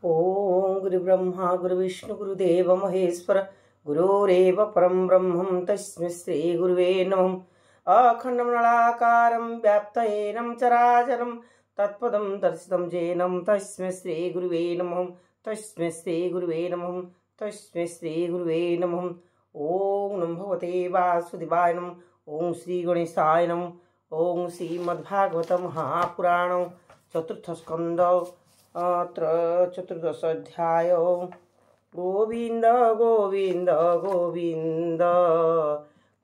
ओम गुरु ब्रह्मा गुरु विष्णु गुरुदेव महेश्वर गुरुरेव परम ब्रह्मं तस्मै श्री गुरुवे नमः। अखण्डमण्डलाकारं व्याप्तयेनं चराचरं तत्पदं दर्शितं येनं तस्मै श्री गुरुवे नमः। तस्मै श्री गुरुवे नमः। तस्मै श्री गुरुवे नमः। ओम नमो भगवते वासुदेवाय नमः। ओम श्री गणेशाय नमः। ओम श्रीमद्भागवत महापुराण चतुर्थ स्कंद अत्र चतुर्दश अध्याय। गोविंद गोविंद गोविंद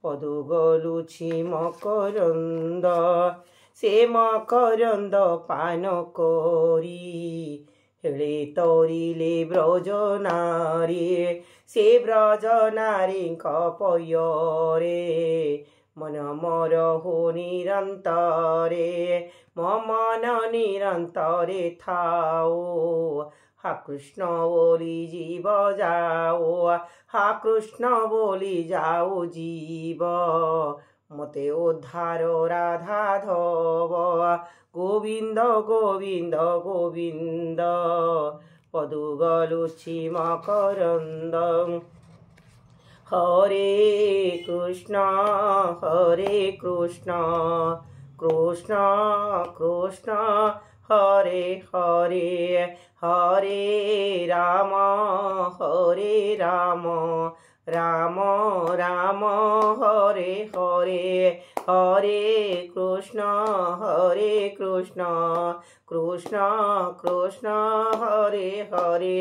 पदुगलुछि मकरंद से मकरंद पान करी हेले तरिले ब्रज नारी से ब्रज नारी पयरे मन मोर हो निरंतरे मन निरंतरे थाओ हा कृष्ण बोली जीव जाओ हा कृष्ण बोली जाओ जीव मते उद्धार राधाधव गोविंद गोविंद गोविंद पदुगलुछि मकरंद हरे कृष्ण कृष्ण कृष्ण हरे हरे हरे राम राम राम हरे हरे हरे कृष्ण कृष्ण कृष्ण हरे हरे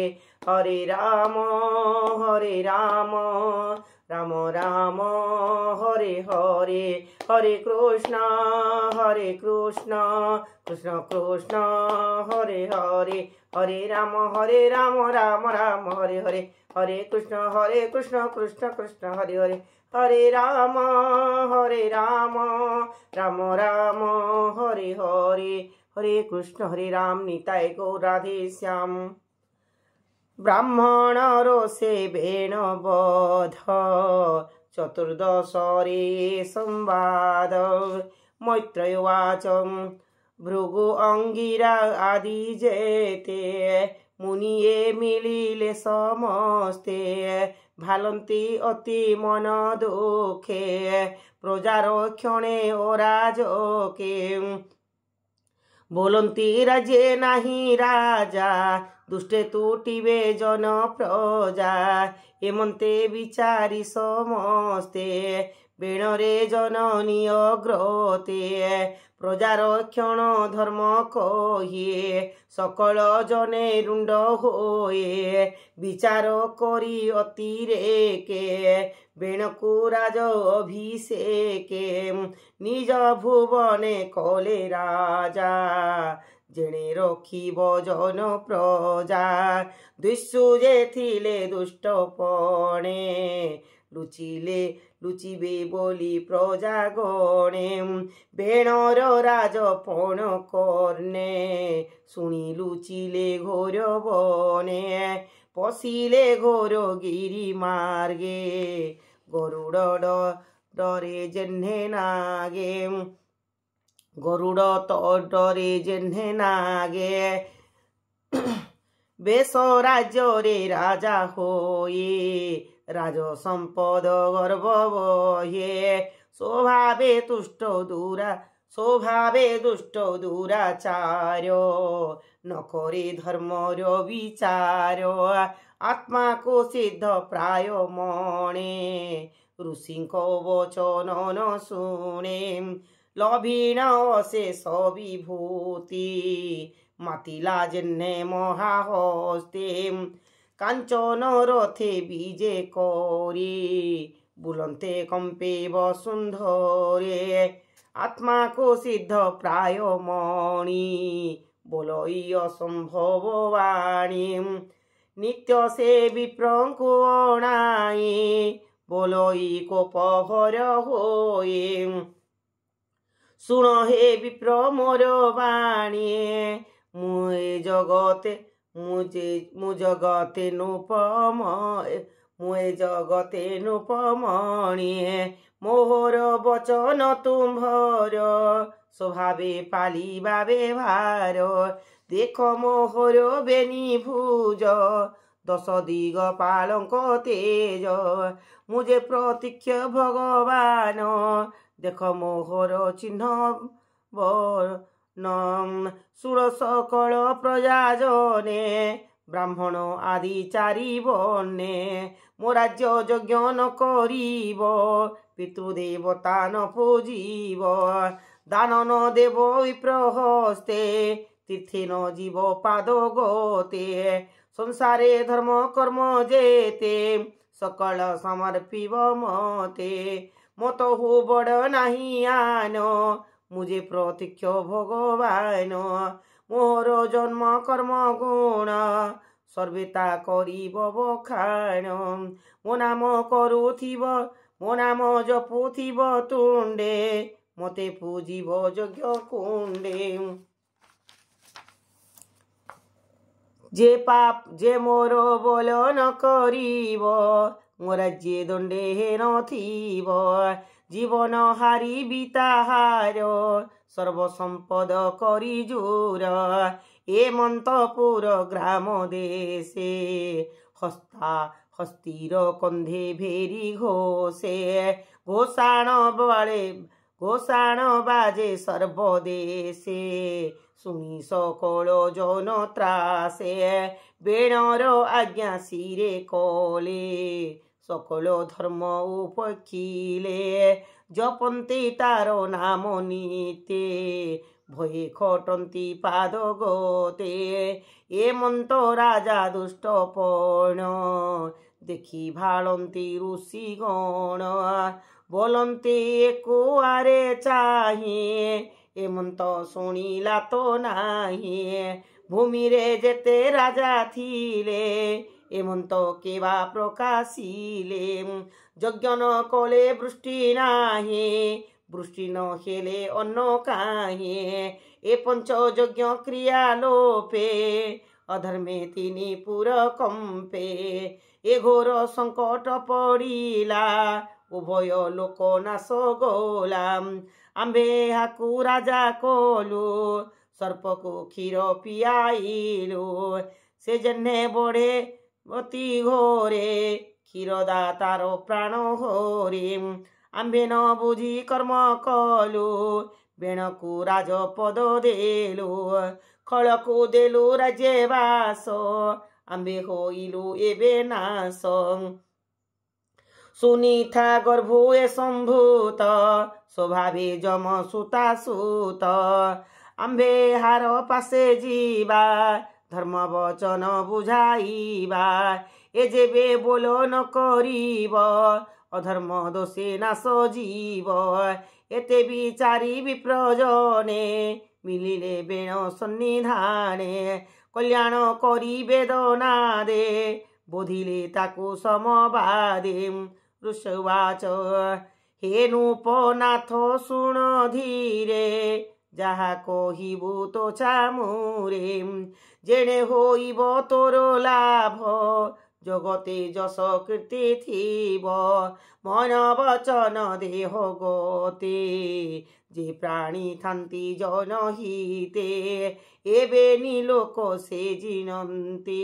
हरे राम राम राम हरे हरे हरे कृष्ण कृष्ण कृष्ण हरे हरे हरे राम राम राम हरे हरे हरे कृष्ण कृष्ण कृष्ण हरे हरे हरे राम राम राम हरे हरे हरे कृष्ण हरे राम निताय गौर राधे श्याम। ब्राह्मण रोषे बेण बोध चतुर्दश रे संवाद मैत्रेयवाच भृगु अंगिरा आदि जेते मुनिये मिलिले समस्ते भालन्ति अति मन दुखे प्रजारक्षणे ओ राजके बोलन्ति राजे नाही राजा दुष्टे तुटिबे जन प्रजा एमन्ते विचारी समस्ते बेणरे जननी अग्रते प्रजारक्षण धर्म कहिए सकल जने रुंड होए विचार करी अतिरेके बेणकु राज अभिषेके निज भुवने कले राजा जेणे रखिब जन प्रजा दुष्सुजे थिले दुष्टपणे लुचिबे बोली प्रजा गणे बेणर राजपण कर्णे शुणी लुचिले घोर बने पशिले घोर गिरी मार्गे गरुड़ डरे जेह्ने नागे गरुड़ तो डरे जेह्ने नागे बेश राज्य रे राजा होए राज संपद गर्व बहे स्वभावे दुष्ट दुराचार्य न करे धर्मर विचार आत्मा को सिद्ध प्राय मणे ऋषि को वचन न शुणे लभीण अशेष विभूति मातिला जेह्ने महाहस्ते कांचन रथे बीजे करी बुलन्ते कंपे वसुंधरे आत्मा को सिद्ध प्राय मणि बोलई असंभव वाणी नित्य से विप्रंकु अणाई बोलई कोप भर होए सुन हे विप्र मोर वाणी मुए जगते मु जगते नुपमणि मोहर वचन तुम्भर स्वभावे पालिबा व्यवहार देख मोहर बेनी भुज दश दिग पालंक तेज मुझे प्रतीक्ष भगवान देख मोहर चिन्ह बर्णम सुर सकल प्रजाजने ब्राह्मण आदि चारि बने मो राज्य यज्ञ न करिब पितृदेवता न पूजिब दान न देव विप्रहस्ते तीर्थे न जीव पाद गोते संसारे धर्म कर्म जेते सकल समर्पिब मते मत हु बड़ नाही आन मुझे प्रतीक्ष भगवान मोर जन्म कर्म गुण सर्वेता करिब बखाण मो नाम करुथिब मो नाम जपुथिब तुंडे मते पूजिब यज्ञ कुंडे जे पाप जे मोर बोल न करिब मो राज्ये दंडे नथिब जीवन हारी बिताहार सर्वसंपद करी जोर ए मंतपुर ग्राम देशे हस्ता हस्तीर कंधे भेरी घोषे घोषाण बाजे सर्वदेशे शुणी सकल जन त्रासे बेणर आज्ञा शिरे कले सकल धर्म उपखिले जपन्ति तार नाम नीते भये खटन्ति पाद गोते ए मन्त राजा दुष्टपण देखि भालन्ति ऋषि गण बोलन्ति कुआरे चाहिए ए मन्त शुणिला तो नाही भूमि रे जेते राजा थिले एमंत केवा प्रकाशिले यज्ञ न कले वृष्टि नाही वृष्टि न हेले अन्न काहे ए पंच यज्ञ क्रिया लोपे अधर्मे तिनी पुर कंपे ए घोर संकट पड़िला उभय लोक नाश गोला आंबे हाकु राजा कोलु सर्प को क्षीर पियाइलु से जन्हे बढ़े अति घोरे क्षीरदातार प्राण होरे आंबे न बुझी कर्म कलु बेणकु राजपद देलु खळकु देलु राज्ये वास आंबे होइलु एबे नाश सुनीथा गर्भुए संभूत स्वभावे जम सुता सूत आंबे हार पासे जीवा धर्म वचन बुझाइबा ए जेबे बोल न करिब अधर्म दोषे नाश जीव एते विचारी विप्रजने मिलिले बेण सन्निधाने कल्याण करी वेदना दे बोधिले ताकु समबादे ऋषवाच हे नूपनाथ शुण धीरे जहा कहिबु तो चामुरे जेणे होइब तोर लाभ जगते जस कीर्ति थिब मन वचन देह गते जे प्राणी थांती जन हिते एबे नीलोक से जिनन्ते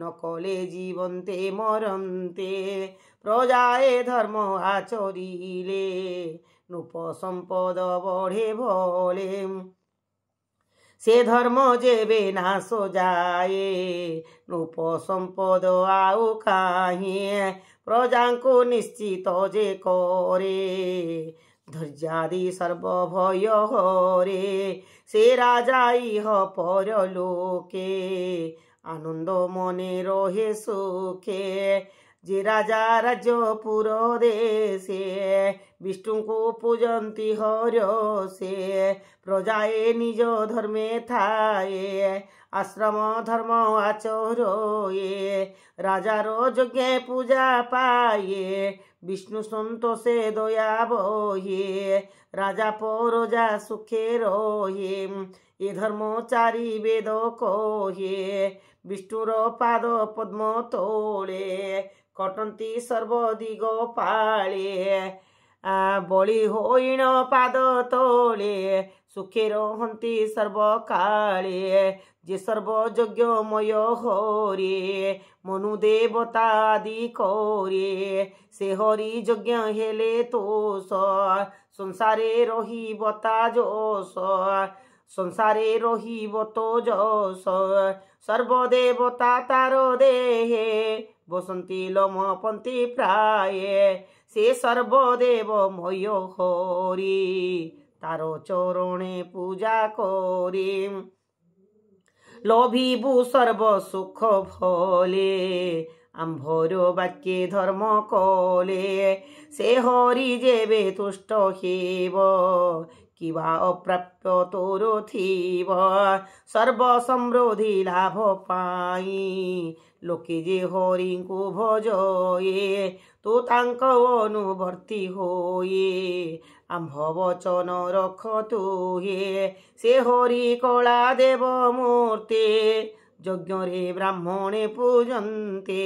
नकले जीवन्ते मरन्ते प्रजाए धर्म आचरिले नूप संपद बढ़े भले से धर्म जेबे नाश जाए नूप संपद आउ काहे प्रजा को निश्चित जे करे धैर्यादि सर्व भय हरे से राजा इह परलोके आनंद मने रहे सुखे जे राजा राज्यपुर देशे विष्णु को पूजन्ति हरसे प्रजाए निज धर्मे थाए आश्रम धर्म आचरोए राजार यज्ञ पूजा पाए विष्णु संतोषे दया बहे राजा प्रजा सुखे रहे ए धर्मचारी वेद कहे विष्णुर पाद पद्म तोले कटन्ति सर्वदिग पाळे বলি হইণ পাদ তোলে সুখে রহন্তি সর্বকালে যে সর্বযজ্ঞময় হরে মনু দেবতা আদি করে সে হরি যজ্ঞ হেলে তোষ সংসারে রহিব তা যশ সংসারে রহিব তো যশ সর্বদেবতা তার দেহে বসন্তি লোমপন্তি প্রায়ে সে সর্বদেবময় হরি তার চরণে পূজা করি লোভিবু সর্ব সুখ ফলে আম্ভর বাক্যে ধর্ম কলে সে হরি যেবে তুষ্ট হেব কিবা অপ্রাপ্য তোর থিব সর্ব সমৃদ্ধি লাভ পাই লোকে যে হরিଙ୍କୁ ভজয়ে তু তাঙ্ক অনুবর্তী হোয়ে আম্ভ বচন রখ তুহে সে হরি কଳା দেব ମୂର୍ତ୍ତି ଯଜ୍ଞରେ ବ୍ରାହ୍ମଣେ ପୂଜନ୍ତେ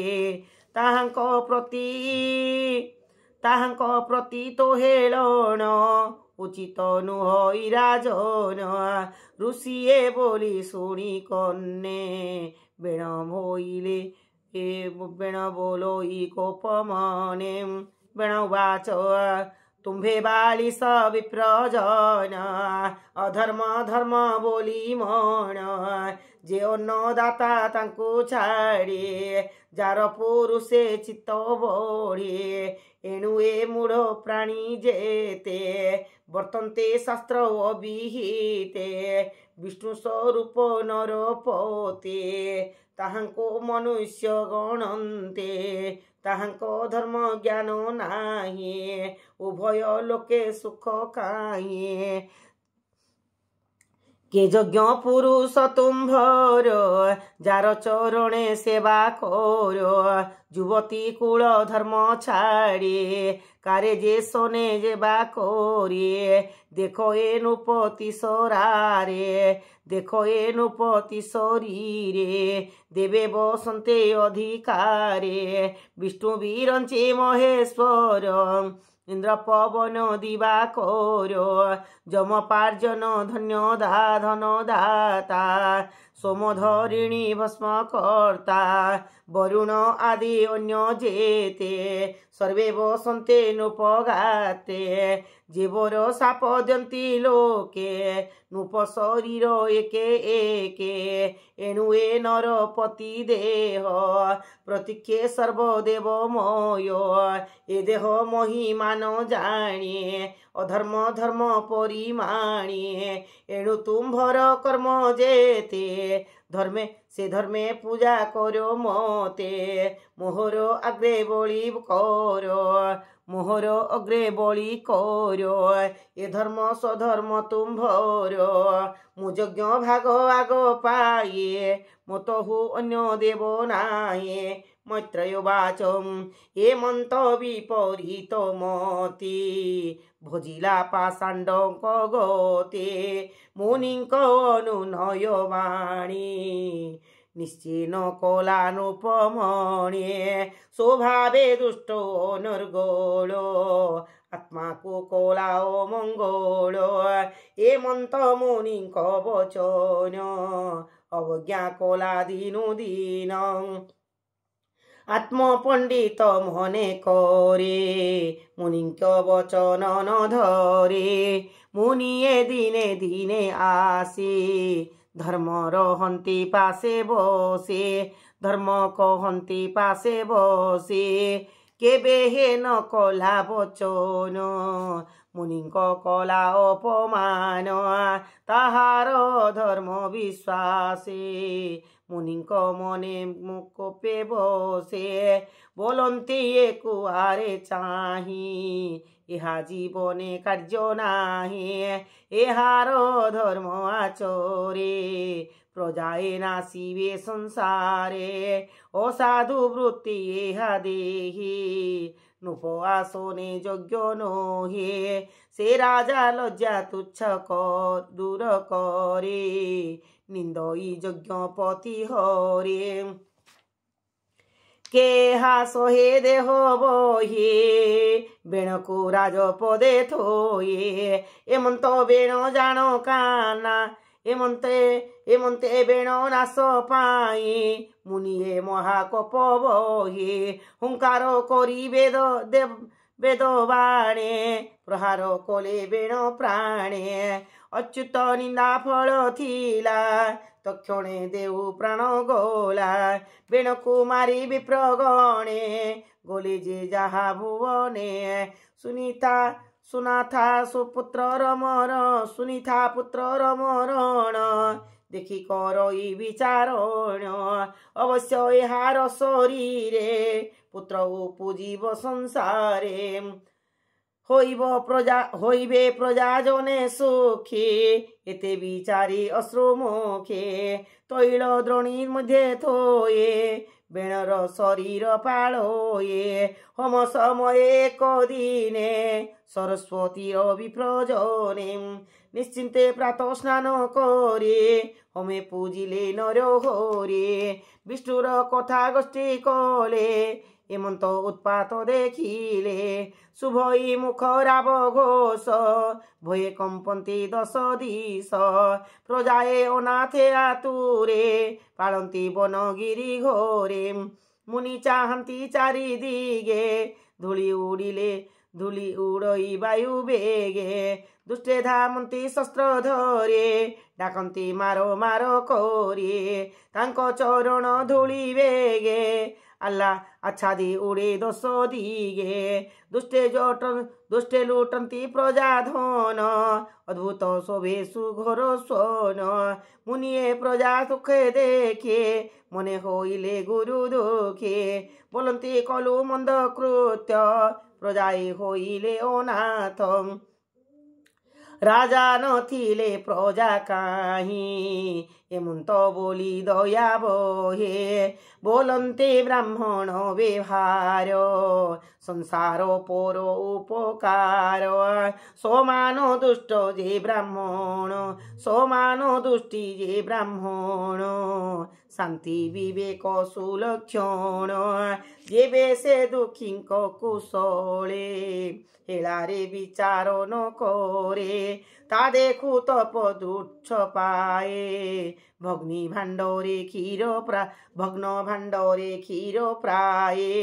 ତାହାଙ୍କ ପ୍ରତି ତ ହେଳଣ ଉଚିତ ନୁହଇ ରାଜନ ଋଷିଏ ବୋଲି ଶୁଣି କନେ ବେଣ ଭୋଇଲେ ବେଣ ବୋଲୋଇ କୋପ ମନେ ବେଣ ବାଚ तुम्भे बालिस विप्रजन अधर्म धर्म बोली मन जे अन्नदाता तांकु छाड़े जार पुरुषे चित्त बढे एणु ए मूढ़ प्राणी जेते वर्तन्ते शास्त्र अविहिते विष्णु स्वरूप नरपते ताहांको मनुष्य गणन्ते ताहांको धर्म ज्ञान नाही उभय लोके सुख काहे के यज्ञ पुरुष तुम्भर जार चरणे सेवा कर युवती कुल धर्म छाड़े कारे जे सोने जेबा करे देखो ए नृपति सरारे देखो ए नृपति शरीरे देवे बसन्ते अधिकारे विष्णु विरंचे महेश्वर इंद्र पवन दिवाकर जमपार्जन धन्य धन दाता सोमधरिणी भस्म कर्ता वरुण आदि अन्य जेते सर्वे बसन्ते नृपगाते जीवर साप दंती लोके नृप शरीर एके एके एणु ए नरपति देह प्रतीक्षे सर्वदेवमय ए देह महिमान जाणे अधर्म धर्म परिमाणे एणु तुम्भर कर्म जेते धर्मे से धर्मे पूजा करो मते मोहर अग्रे बलि करो मोहर अग्रे बलि करो ए धर्म स्वधर्म तुम्भर मु यज्ञ भाग आग पाए मतहु अन्य देव नाये मैत्रेय वाचम ए मंत विपरीत मति भजिला पाषाण्डक गते मुनिंक अनुनय वाणी निश्चिन कलानुपमणे स्वभावे दुष्ट नर्गोल आत्मा को कला मंगल ए मंत मुनिंक वचन अवज्ञा कला दिनु दीन आत्मपंडित मने करे मुनिंक वचन न धरे मुनिए दिने दिने आसे धर्म रहन्ति पासे बसे धर्म कहन्ति पासे बसे केबे हे न कला वचन मुनिंक कला अपमान ताहार धर्म विश्वासे मुनिंक मने मुकोपे बसे बोलन्ति ए कुआरे चाही इहा जीवने कार्य नाही एहार धर्म आचरे प्रजाए नासिबे संसारे असाधु वृत्ति एहा देहि नृप आसने यज्ञ नहे से राजा लज्जा तुच्छ दूर करे निंदई यज्ञपति हरे কে হাসহে দেহ বহি বেণকু রাজপদে থয়ে এমন্ত বেণ জাণ কানা এমন্তে বেণ নাশ পাই মুনিয়ে মহাকপ বহি হুঙ্কার করি বেদ বাণে প্রহার কলে বেণ প্রাণে অচ্যুত নিন্দা ফল থিলা তক্ষণে দেউ প্রাণ গোলা বেণকু মারি বিপ্রগণে গলে যে যাহা ভুবনে সুনাথা পুত্রর মରଣ দেখি করই বিচারণ অবশ্য এহার শরীরে পুত্র উপজীব সংসারে হইবে প্রজাজনে সুখী এতে বিচারি অশ্রুমুখে তৈল দ্রোণীর মধ্যে থয়ে বেণর শরীর পালয়ে হোম সময়ে কদিনে সরস্বতীর বিপ্রজনে নিশ্চিন্তে প্রাতঃ স্নান করে হোমে পূজিলে নর হরে বিষ্ণুর কথা গোষ্ঠী কলে এমন্ত উৎপাত দেখিলে শুভই মুখ রাব ঘোষ ভয়ে কম্পন্তি দশ দিশ প্রজায়ে অনাথে আতুরে পালন্তি বনগিরি ঘোরে মুনি চাহান্তি চারিদিগে ধূলি উড়ই বায়ু বেগে দুষ্টে ধামন্তি শস্ত্র ধরে ডাকন্তি মারো করে তাঙ্ক চରଣ ধূଳି বেগে আল্লাহ আচ্ছাদি উড়ে দশ দিগে দুষ্টে লুটন্তি প্রজা ধন অদ্ভুত শোভে সুঘোর সোন মুনিয়ে প্রজা সুখে দেখে মনে হইলে গুরু দুঃখে বলন্তি কলু মন্দ কৃত্য প্রজায় হইলে অনাথ রাজা নথিলে প্রজা কাহি এমন্ত বলি দয়া বহে বলন্তে ব্রাহ্মণ ব্যবহার সংসার পর উপকার সমান দুষ্ট যে ব্রাহ্মণ সমান দুষ্টি যে ব্রাহ্মণ শান্তি বিবেক সুলক্ষণ যেবে সে দুঃখীঙ্ক কুশলে হেলারে বিচার ন করে তা দেখু তপ দুচ্ছ পায়ে ভগ্ন ভাণ্ডরে ক্ষীর প্রায়ে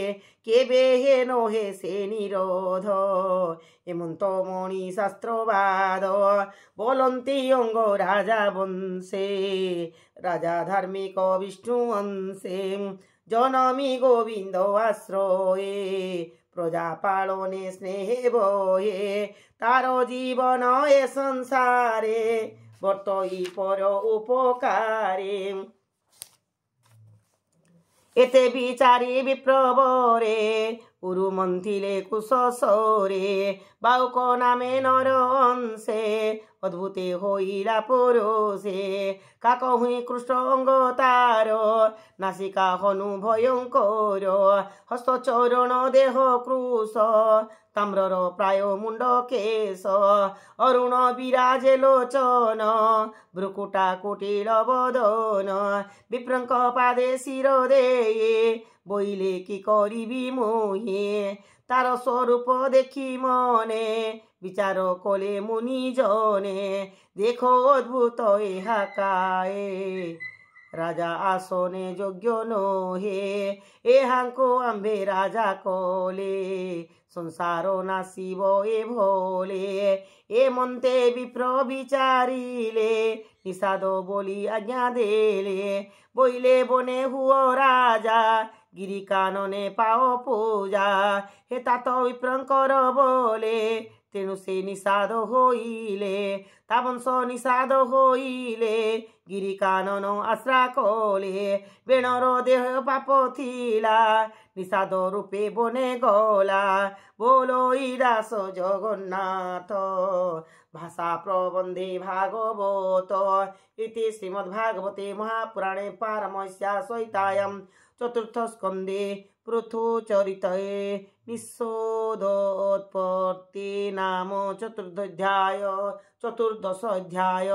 কেবে হে নহে সে নিরোধ এমন্ত মণি শাস্ত্রবাদ বলন্তি অঙ্গ রাজা বংশে রাজা ধার্মিক বিষ্ণু অংশে জনমী গোবিন্দ আশ্রয়ে প্রজা পালনে স্নেহে বহে তার জীবন এ সংসারে বর্তই পর উপকারে এতে বিচারি বিপ্রবরে উরু মন্থিলে কুশরে বাউক নামে নর অংশে অদ্ভুতে হইলা পুরুষে কাক হুই কৃষ্ণ অঙ্গ তার নাসিকা হনু ভয়ঙ্কর হস্ত চরণ দেহ কৃশ তাম্রর প্রায় মুন্ড কেশ অরুণ বিরাজে লোচন ভ্রুকুটা কুটিল বদন বিপ্রঙ্ক পাদে শির দেয়ে বইলে কি করিবি মোহে তার স্বরূপ দেখি মনে বিচার কলে মুনি জনে দেখো অদ্ভুত ইহা কায়ে রাজা আসনে যোগ্য নহে এহাঙ্কো আম্বে রাজা কলে সংসার নাসিব এ ভোলে এ মন্তে বিপ্র বিচারিলে নিষাদ বলি আজ্ঞা দেলে বইলে বনে হুয় রাজা গিরি কাননে পাও পূজা হে তাত বিপ্রঙ্কর বলে তেণু সে নিষাদ হইলে তা বংশ নিষাদ হইলে গিরি কানন আশ্রা কলে বেণর দেহ পাপ থিলা নিষাদ রূপে বনে গলা বলই দাস জগন্নাথ ভাষা প্রবন্ধে ভাগবত ইতি শ্রীমদ্ভাগবতে মহাপুরাণে পারমহংস্যা সংহিতায়াं চতুর্থ স্কন্ধে পৃথুচরিতয়ে নিঃশোধোৎপত্তি নাম চতুর্দশ অধ্যায়